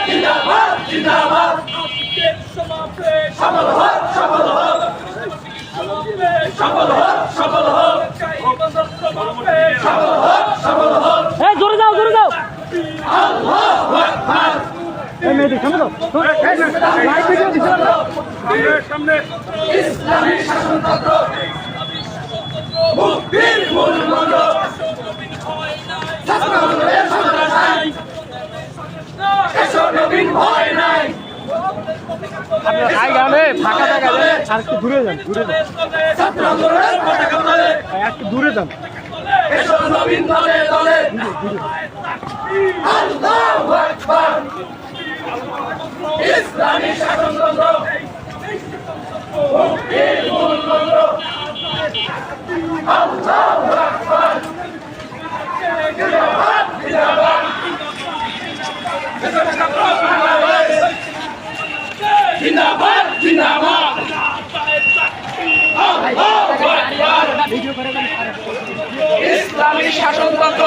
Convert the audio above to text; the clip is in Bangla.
জিন্দাবাদ জিন্দাবাদ সফল হোক সফল হোক সফল হোক সফল হোক সফল হোক সফল হোক এই জোরে যাও জোরে যাও আল্লাহু আকবার এই মেয়েদি সামনে দাও লাইট ভিডিও দিছ সামনে ইসলামী শাসনতন্ত্র মুক্তির মূল মন্ত্র ছাত্র আন্দোলনের সন্ত্রাস নাই এসব নবীন ভয় নাই আই গানে ফাঁকা জায়গা দেন আর একটু দূরে যান ছাত্র আন্দোলনের পতাকা তলে একটু দূরে যান এসব নবীন দলে দলে আল্লাহু আকবার ইসলামী শাসনতন্ত্র মুক্তির মূল মন্ত্র আল্লাহু আকবার জিন্দাবাদ জিন্দাবাদ জিন্দাবাদ জিন্দাবাদ আল্লাহু আকবার ইসলামী শাসনতন্ত্র